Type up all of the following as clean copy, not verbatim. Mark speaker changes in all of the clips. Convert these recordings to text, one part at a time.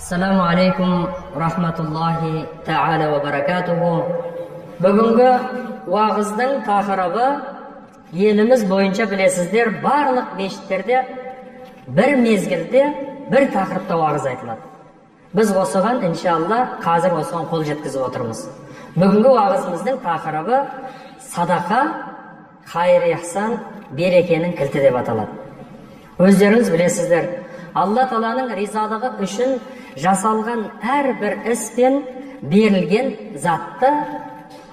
Speaker 1: Ассаламу алейкум рахматуллахи та'ала ва баракатуху. Бүгінгі уағыздың тақырыбы еліміз бойынша білесіздер, барлық мешіттерде бір мезгілде бір тақырыпта уағыз айтылады. Біз осыған иншалла қазір осыған қол жеткізіп отырмыз. Бүгінгі уағызымыздың тақырыбы садақа, хайр-ихсан, берекенің кілті деп аталады. Өздеріңіз білесіздер, Алла Тааланың ризалығы үшін жасалған әрбір іс пен берілген затты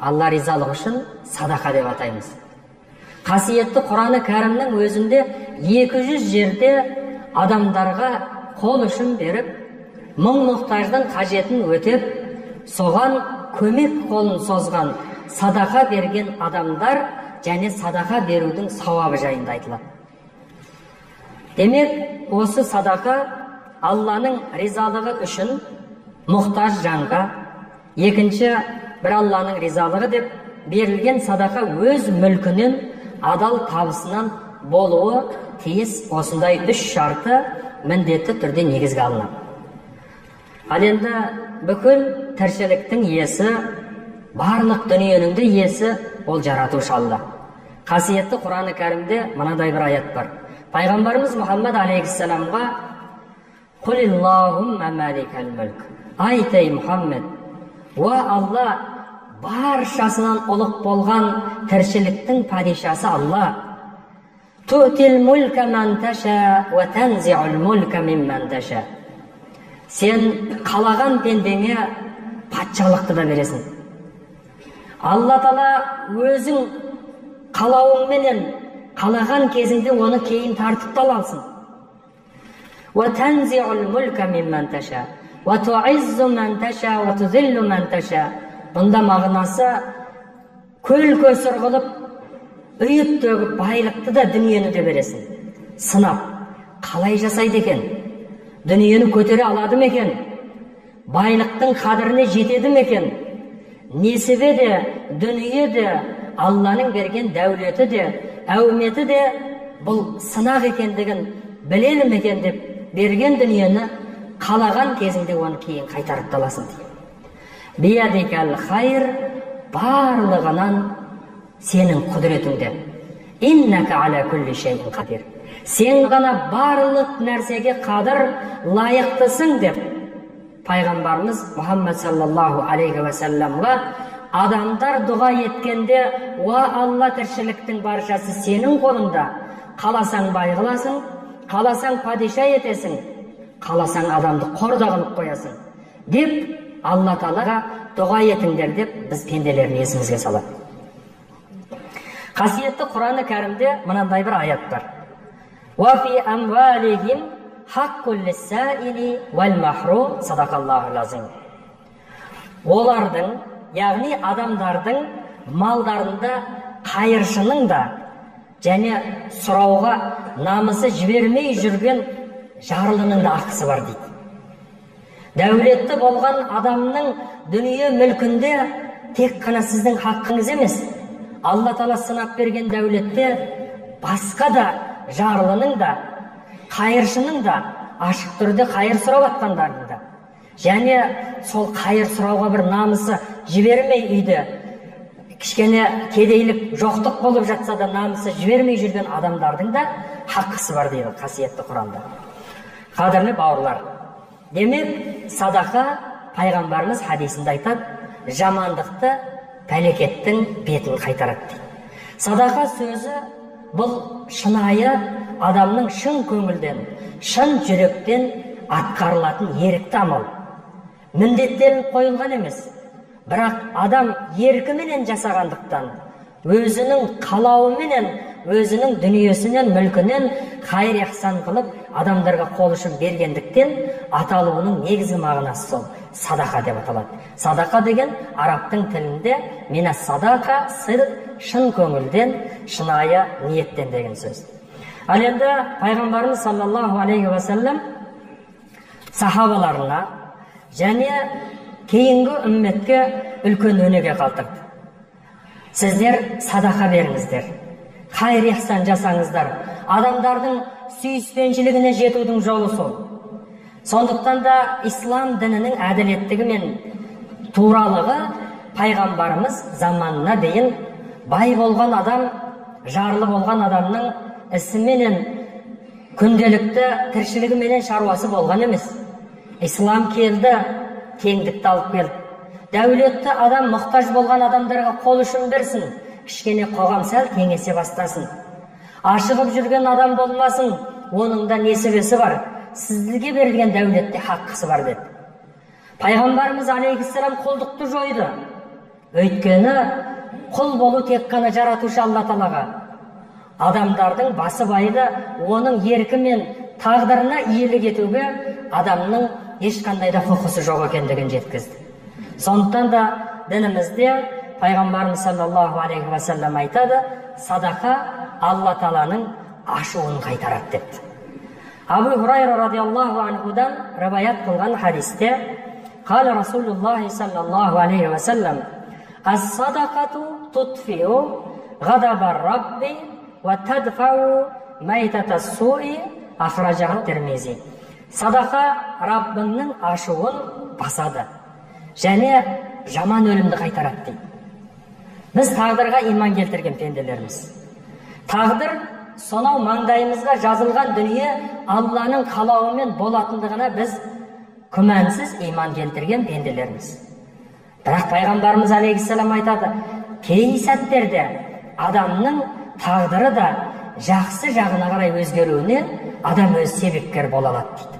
Speaker 1: Алла ризалығы үшін садақа деп атаймыз. Қасиетті Құран-ы Кәрімнің өзінде 200 жерде адамдарға қол ұшын беріп, мұң-мұқтаждың қажетін өтеп, соған көмек қолын созған, садақа берген адамдар және садақа берудің сауабы жайында айтылады. Демек, осы садақа Алланың ризалығы үшін мұқтаж жанға, екінші бір Алланың ризалығы деп берілген садақа өз мүлкінен, адал табысынан болуы тиіс. Осындай 3 шарты міндетті түрде негізге алынады. Ал енді бүкіл тіршіліктің иесі, барлық дүниенің де иесі ол жаратушы Алла. Қасиетті Құран-ы Кәрімде мынадай бір аят бар. Пайғамбарымыз Мұхаммад алейхиссаламға «Құлиллахумма маликал мүлк». Айт ей Мұхаммед, уа Алла, баршасынан ұлық болған тіршіліктің падишасы Алла. Ту'тил мүлка ман таша ва танзи'ул мүлка мимман таша. Сен қалаған пендеңе патшалықты да бересің. Алла Таала өзің қалауыңменен қалаған кезінде оны кейін тартып та аласың. Ва танзи'ул мүлка мимман таша ва ту'иззу ман таша ва тузиллу ман таша. Бұнда мағынасы көл-көсір қылып, үйіп төгіп байлықты да дүниені де бересің. Сынап, қалай жасайды екен? Дүниені көтере алады ма екен? Байлықтың қадіріне жетеді ме екен? Несібе де, дүние де, Алланың берген дәулеті де, әуметі де бұл сынақ екендігін білелі ме екен деп берген дүниені қалаған кезінде оны кейін қайтарып таласын дейді. Биядикал хайр, барлығынан сенің құдіретіңде. Иннака аля күлли шейін қадир. Сен ғана барлық нәрсеге қадір, лайықтысың деп пайғамбарымыз Мұхаммад саллаллаху алейхи ва салламға адамдар дұға еткенде, уа Алла, тіршіліктің баршасы сенің қолыңда. Қаласаң бай қыласың, қаласаң падиша етесің, қаласаң адамды қорда қылып қоясың деп Алла Таалаға дұға етіңдер деп біз пенделерін есімізге салады. Қасиетті Құран-ы Кәрімде мынандай бір аят бар. Ва фи амвалихим хаққул лиссаили вал махрум, садақаллахул азим. Олардың, яғни адамдардың малдарында қайыршының да және сұрауға намысы жібермей жүрген жарлының да ақысы бар дейді. Дәулетті болған адамның дүние мүлкінде тек қана сіздің хаққыңыз емес, Алла Таала сынап берген дәулетте басқа да жарлының да, қайыршының да ашық түрде қайыр сұрап атқандардың да, және сол қайыр сұрауға бір намысы жібермей үйде кішкене кедейлік, жоқтық болып жатса да намысы жібермей жүрген адамдардың да хаққысы бар дейді қасиетті Құранда. Қадірлі бауырлар, демек садақа пайғамбарымыз хадисінде айтады, жамандықты пәлекеттің бетін қайтарады дейді. Садақа сөзі бұл шынайы адамның шын көңілден, шын жүректен атқарылатын ерікті амал. Міндеттерін қойылған емес, бірақ адам еркіменен жасағандықтан, өзінің қалауыменен, өзінің дүниесінен, мүлкінен хайр-ихсан қылып, адамдарға қол ұшын бергендіктен аталуының негізгі мағынасы сол садақа деп аталады. Садақа деген арабтың тілінде мина садақа, шын көңілден, шынайы ниеттен деген сөз. Ал енді пайғамбарымыз саллаллаху алейхи ва саллам сахабаларына және кейінгі үмметке үлкен өнеге қалдырды. Сіздер садақа беріңіздер, хайр-ихсан жасаңыздар. Адамдардың сүйіспеншілігіне жетудің жолы сол. Сондықтан да ислам дінінің әділеттігі мен туралығы пайғамбарымыз заманына дейін бай болған адам, жарлы болған адамның ісіменен, күнделікті тіршілігіменен шаруасы болған емес. Ислам келді, теңдікті алып келді. Дәулетті адам мұқтаж болған адамдарға қол ұшын берсін, кішкене қоғам сәл кеңесе бастасын. Ашығып жүрген адам болмасын, оның да несібесі бар, сізге берілген дәулетте хаққысы бар деді. Пайғамбарымыз алейхиссалам құлдықты жойды. Өйткені құл болу тек қана жаратушы Алла Тағалаға. Адамдардың басы байды оның еркі мен тағдырына иелік етуге адамның ешқандай да құқысы жоқ екендігін жеткізді. Сондықтан да дінімізде пайғамбарымыз саллаллаху алейхи ва саллям айтады, садақа Алла Тағаланың ашуын қайтарады депті. Абу Хурайра радиаллаху анхудан риваят қылған хадисте қала Расулуллахи саллаллаху алейхи ва саллям ас-садақату тутфиу ғадабар рабби ва тадфау майтатас-суи ахражаху Тирмизи. Садақа Раббыңның ашуын басады және жаман өлімді қайтарады дейді. Біз тағдырға иман келтірген пенделерміз. Тағдыр сонау маңдайымызға жазылған дүние Алланың қалауымен болатындығына біз күмәнсіз иман келтірген пенделерміз. Бірақ пайғамбарымыз алейхиссалам айтады, кей сәттерде адамның тағдыры да жақсы жағына қарай өзгеруіне адам өз себепкер бола алады дейді.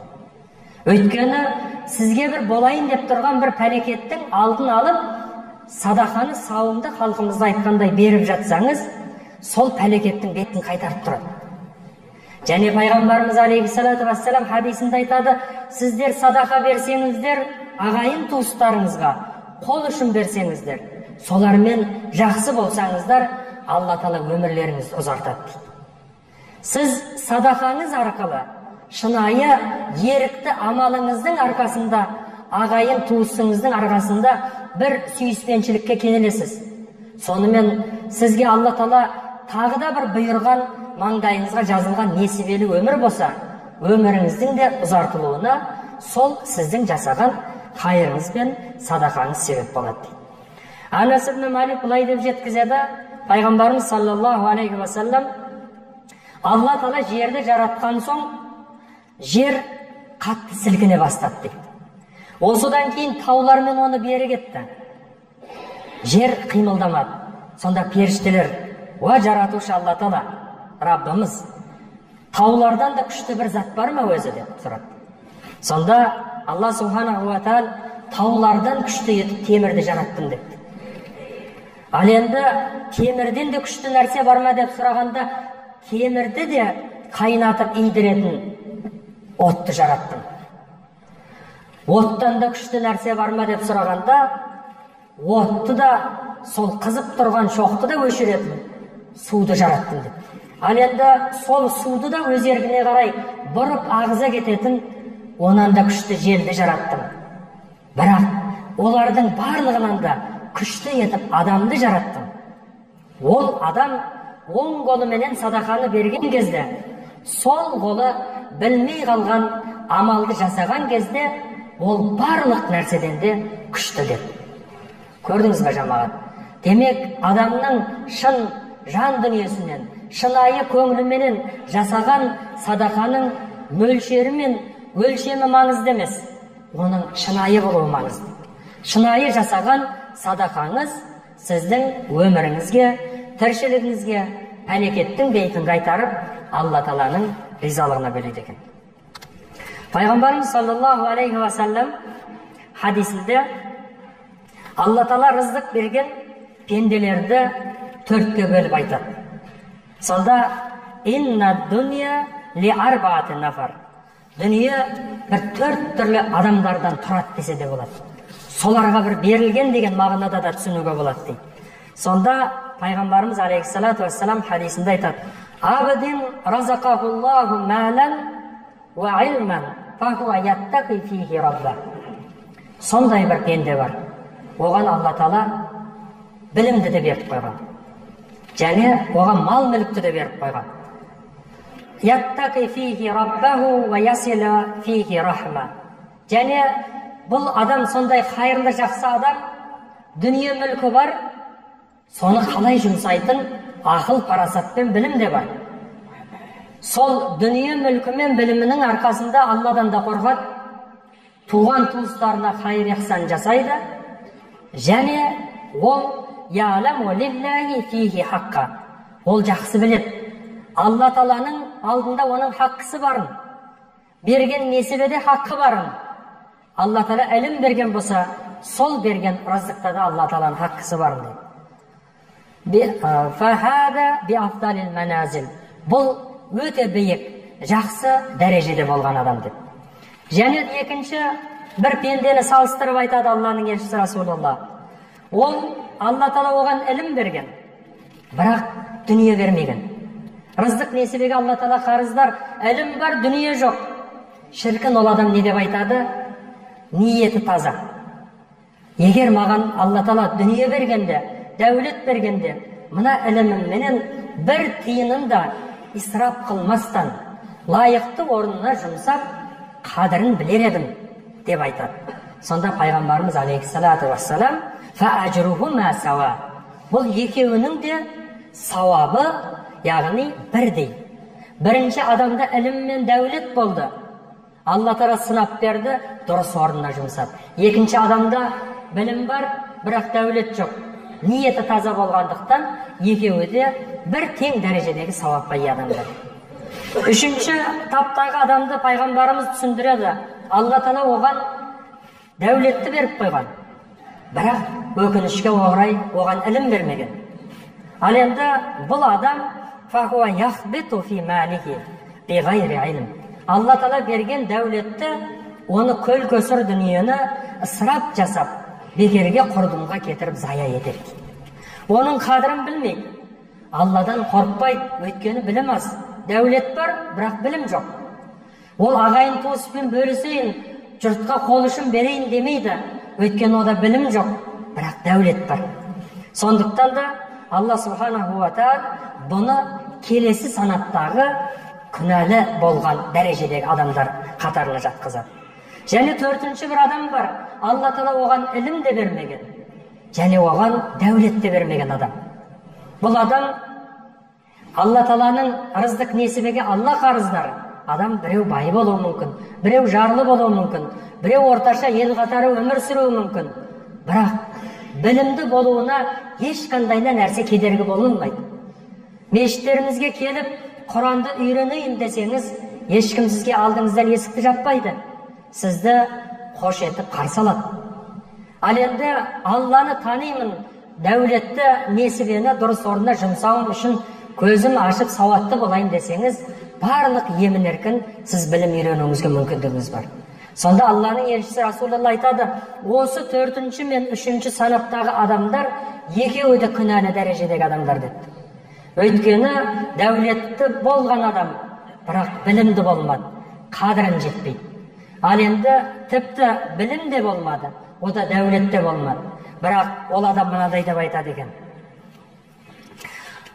Speaker 1: Өйткені сізге бір болайын деп тұрған бір пәлекеттің алдын алып, садақаны сауымды халқымызда айтқандай беріп жатсаңыз, сол пәлекеттің бетін қайтарып тұрады. Және пайғамбарымыз алейхиссалату вассалам хадисінде айтады, сіздер садақа берсеңіздер, ағайын туыстарыңызға қол ұшын берсеңіздер, солармен жақсы болсаңыздар, Алла Тағала өмірлеріңізді ұзартады дейді. Сіз садақаңыз арқылы, шынайы ерікті амалыңыздың арқасында, ағайын туысыңыздың арқасында бір сүйіспеншілікке кенелесіз. Сонымен сізге Алла Тағала тағы да бір бұйырған, маңдайыңызға жазылған несібелі өмір болса, өміріңіздің де ұзартылуына сол сіздің жасаған қайырыңыз бен садақаңыз себеп болады дейді. Анас ибн Малик былай деп жеткізеді, пайғамбарымыз саллаллаху алейхи ва саллям, Алла Тағала жерді жаратқан соң, жер қатты сілкіне бастады дейді. Осыдан кейін таулармен оны бері кетті. Жер қимылдамады. Сонда періштелер, уа жаратушы Алла Тағала, Раббымыз, таулардан да күшті бір зат бар ма өзі деп сұрады. Сонда Алла субханаху ва тағала таулардан күшті етіп темірді жараттым депті. Ал енді темірден де күшті нәрсе бар ма деп сұрағанда, темірді де қайнатып идіретін отты жараттым. Оттан да күшті нәрсе бар ма деп сұрағанда, отты да, сол қызып тұрған шоқты да өшіретін суды жараттым деп. Ал енді сол суды да өз еркіне қарай бұрып ағыза кететін онан да күшті желді жараттым. Бірақ олардың барлығынан да күшті етіп адамды жараттым. Ол адам оң қолыменен садақаны берген кезде, сол қолы білмей қалған амалды жасаған кезде, ол барлық нәрседен де күшті деп. Көрдіңіз бе жамағат? Демек, адамның шын жан дүниесінен, шынайы көңіліменен жасаған садақаның мөлшері мен өлшемі маңызды емес, оның шынайы болуы маңызды. Шынайы жасаған садақаңыз сіздің өміріңізге, тіршілігіңізге пәлекеттің бейітін қайтарып, Алла Тағаланың ризалығына бөледі екен. Пайғамбарымыз саллаллаху алейхи ва саллям хадисінде Алла Тағала рызық берген пенделерді төртке бөліп айтады. Сонда инна дуния ли арбаати нафар. Дүние бір төрт түрлі адамдардан тұрады десе де болады. Соларға бір берілген деген мағынада да түсінуге болады дейді. Сонда пайғамбарымыз алейхиссалату вассалам хадисінде айтады: абдин разақахуллаху малан ва илман фахуа яттақи фихи рабба. Сондай бір пенде бар. Оған Алла Тағала білімді де беріп қойған. Және оған мал мүлікті де беріп қойған. Яттақи фихи раббаху ва ясила фихи рахма. және бұл адам сондай қайырлы жақсы адам, дүние мүлкі бар, соны қалай жұмсайтын ақыл, парасат пен білім де бар. Сол дүние мүлкі мен білімінің арқасында Алладан да қорқады, туған туыстарына қайыр ихсан жасайды, және ол я'ламу лиллахи фихи хаққа, ол жақсы біледі, Алла Тағаланың алдында оның хаққысы барын, берген несібеде хаққы барын. Алла Тағала ілім берген болса, сол берген разықта да Алла Тағаланың хаққысы барын дейді. Фахада би афдалил маназил, бұл өте биік, жақсы дәрежеде болған адам деп. Және екінші бір пендені салыстырып айтады Алланың елшісі Расулулла. Ол Алла Тағала оған ілім берген, бірақ дүние бермеген. Рызық несібеге Алла Тағала қарыздар, ілім бар, дүние жоқ. Шіркін ол адам не деп айтады? Ниеті таза. Егер маған Алла Тағала дүние бергенде, дәулет бергенде, мына ілімімменен бір тиынын да исрап қылмастан, лайықты орнына жұмсап, қадірін білер едім деп айтады. Сонда пайғамбарымыз алейхиссалату вассалам, фаажрухума сауа, бұл екеуінің де сауабы, яғни бірдей. Бірінші адамда ілім мен дәулет болды, Алла Тағала сынап берді, дұрыс орнына жұмсап. Екінші адамда білім бар, бірақ дәулет жоқ, ниеті таза болғандықтан екеуі де бір тең дәрежедегі сауапқа ие адамдар. Үшінші таптағы адамды пайғамбарымыз түсіндіреді. Алла Тағала оған дәулетті беріп қойған, бірақ өкінішке орай оған ілім бермеген. Ал енді бұл адам фахуа яхбиту фи малихи биғайри илм. Алла Тағала берген дәулетті, оны көл-көсір дүниені ысырап жасап, бекерге құрдымға кетіріп зая етеді. Оның қадірін білмейді, Алладан қорықпайды, өйткені білім аз. Дәулет бар, бірақ білім жоқ. Ол ағайын туыспен бөлісейін, жұртқа қол ұшын берейін демейді, өйткені ода білім жоқ, бірақ дәулет бар. Сондықтан да Алла субханаху ва тағала бұны келесі санаттағы күнәлі болған дәрежедегі адамдар қатарына жатқызады. Және төртінші бір адам бар, Алла Тағала оған ілім де бермеген, және оған дәулет де бермеген адам. Бұл адам Алла Тағаланың рыздық несібеге Алла қарыздары. Адам біреу бай болуы мүмкін, біреу жарлы болуы мүмкін, біреу орташа ел қатары өмір сүруі мүмкін. Бірақ білімді болуына ешқандай нәрсе кедергі болмайды. Мешіттерімізге келіп, Құранды үйренейін десеңіз, ешкім сізге алдыңыздан есікті жаппайды. Сізді қош етіп қарсы алады. Ал енді Алланы танимын, дәулетті несібені дұрыс орнына жұмсауым үшін көзім ашып сауатты болайын десеңіз, барлық емін еркін сіз білім үйренуіңізге мүмкіндігіңіз бар. Сонда Алланың елшісі Расулалла айтады, осы төртінші мен үшінші санаттағы адамдар екеуі де күнәлі дәрежедегі адамдар деді. Өйткені дәулетті болған адам, бірақ білімді болмады, қадірін жетпейді. Ал енді тіпті білім де болмады, о да дәулет те болмады. Бірақ ол адам мынадай деп айтады екен.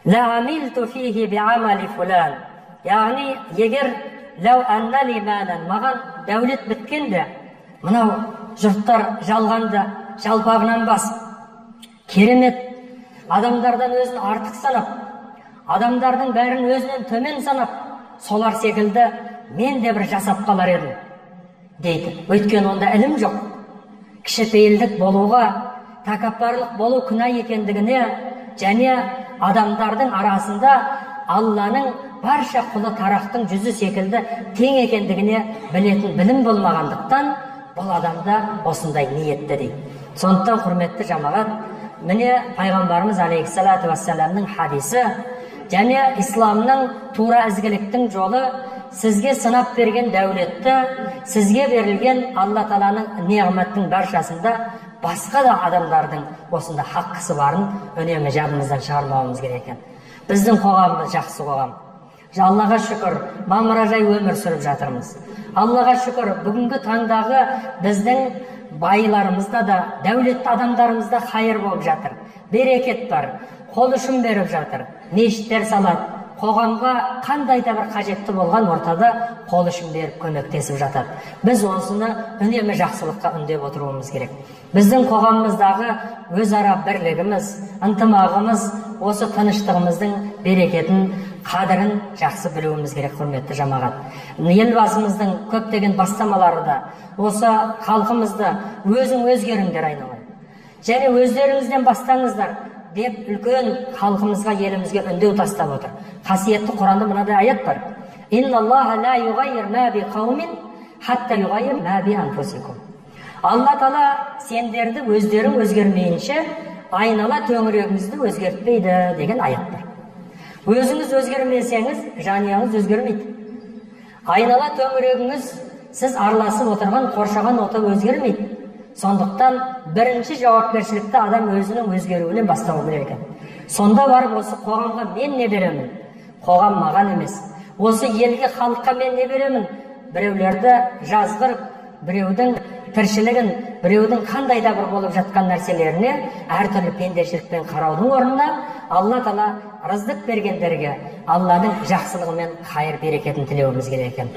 Speaker 1: Ла амилту фихи би амали фулан. Яғни, егер лау аннали малан, маған дәулет біткенде, мынау жұрттар жалғанды жалпағынан басып, керемет, адамдардан өзін артық санап, адамдардың бәрін өзінен төмен санап, солар секілді мен де бір жасап қалар едім дейді. Өйткені онда ілім жоқ. Кішіпейілдік болуға, тәкаппарлық болу күнә екендігіне, және адамдардың арасында Алланың барша құлы тарақтың жүзі секілді тең екендігіне білетін білім болмағандықтан, бұл адамда осындай ниетті дейді. Сондықтан құрметті жамағат, міне пайғамбарымыз алейхиссалату вассаламның хадисі, және исламның тура ізгіліктің жолы, сізге сынап берген дәулетті, сізге берілген Алла Тағаланың неғметтің баршасында басқа да адамдардың осында хаққысы барын үнемі жадымыздан шығармауымыз керек екен. Біздің қоғамымыз жақсы қоғам. Аллаға шүкір, мамыражай өмір сүріп жатырмыз. Аллаға шүкір, бүгінгі таңдағы біздің байларымызда да, дәулетті адамдарымызда қайыр болып жатыр. Берекет бар, қол ұшын беріп жатыр. Мешіттер салады, қоғамға қандай да бір қажетті болған ортада қол ұшын беріп көмектесіп жатады. Біз осыны үнемі жақсылыққа үндеп отыруымыз керек. Біздің қоғамымыздағы өзара бірлігіміз, ынтымағымыз осы тыныштығымыздың берекетін, қадірін жақсы білуіміз керек, құрметті жамағат. Елбасымыздың көптеген бастамалары да осы халқымызды өзің өзгеріңдер айналайын, және өздеріңізден бастаңыздар деп үлкен халқымызға, елімізге үндеу тастап отыр. Қасиетті Құранда мынадай аят бар: «Инналлаха ла юғаййир ма би қаумин хатта юғаййир ма би анфусикум». Алла Тағала сендерді өздерің өзгермейінше айнала төңірегіңізді өзгертпейді деген аят бар. Өзіңіз өзгермесеңіз, жанұяңыз өзгермейді. Айнала төңірегіңіз, сіз араласып отырған қоршаған орта өзгермейді. Сондықтан бірінші жауапкершілікті адам өзінің өзгеруінен бастау керек екен. Сонда барып осы қоғамға мен не беремін? Қоғам маған емес. Осы елге, халыққа мен не беремін? Біреулерді жазғырып, біреудің тіршілігін, біреудің қандай да бір болып жатқан нәрселеріне әртүрлі пендешілікпен қараудың орнына Алла Тағала рызық бергендерге Алланың жақсылығы мен қайыр берекетін тілеуіміз керек екен.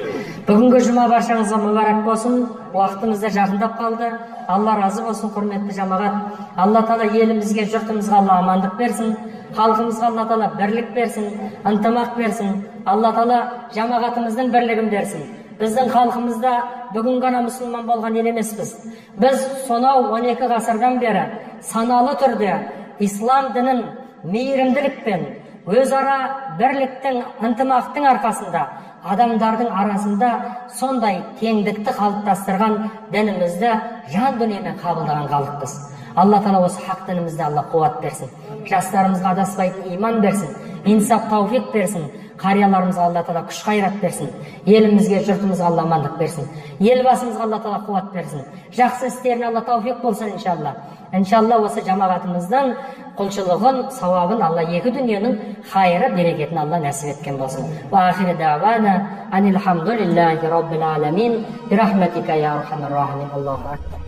Speaker 1: Бүгінгі жұма баршаңызға мүбәрәк болсын. Уақытымыз да жақындап қалды. Алла разы болсын, құрметті жамағат. Алла Тағала елімізге, жұртымызға Алла амандық берсін. Халқымызға Алла Тағала бірлік берсін, ынтымақ берсін. Алла Тағала жамағатымыздың бірлігін берсін. Біздің халқымызда бүгін ғана мұсылман болған ел емеспіз. Біз сонау 12 ғасырдан бері саналы түрде ислам дінін мейірімділікпен, өзара бірліктің, ынтымақтың арқасында адамдардың арасында сондай теңдікті қалыптастырған дінімізді жан дүниемен қабылдаған халықпыз. Алла Тағала осы хақ дінімізді Алла қуат берсін. Жастарымызға адаспайтын иман берсін, инсап тауфиқ берсін. Қарияларымызға Алла Тағала күш қайрат берсін. Елімізге, жұртымызға Алла амандық берсін. Елбасымызға Алла Тағала қуат берсін. Жақсы істеріне Алла тауфиқ болсын иншалла. Иншалла осы жамағатымыздың құлшылығын, сауабын Алла екі дүниенің хайыры, берекетін Алла нәсіп еткен болсын. Ва ахири давана анилхамдулиллахи раббил аламин. Бирахматика я архамар рахимин. Аллаху акбар.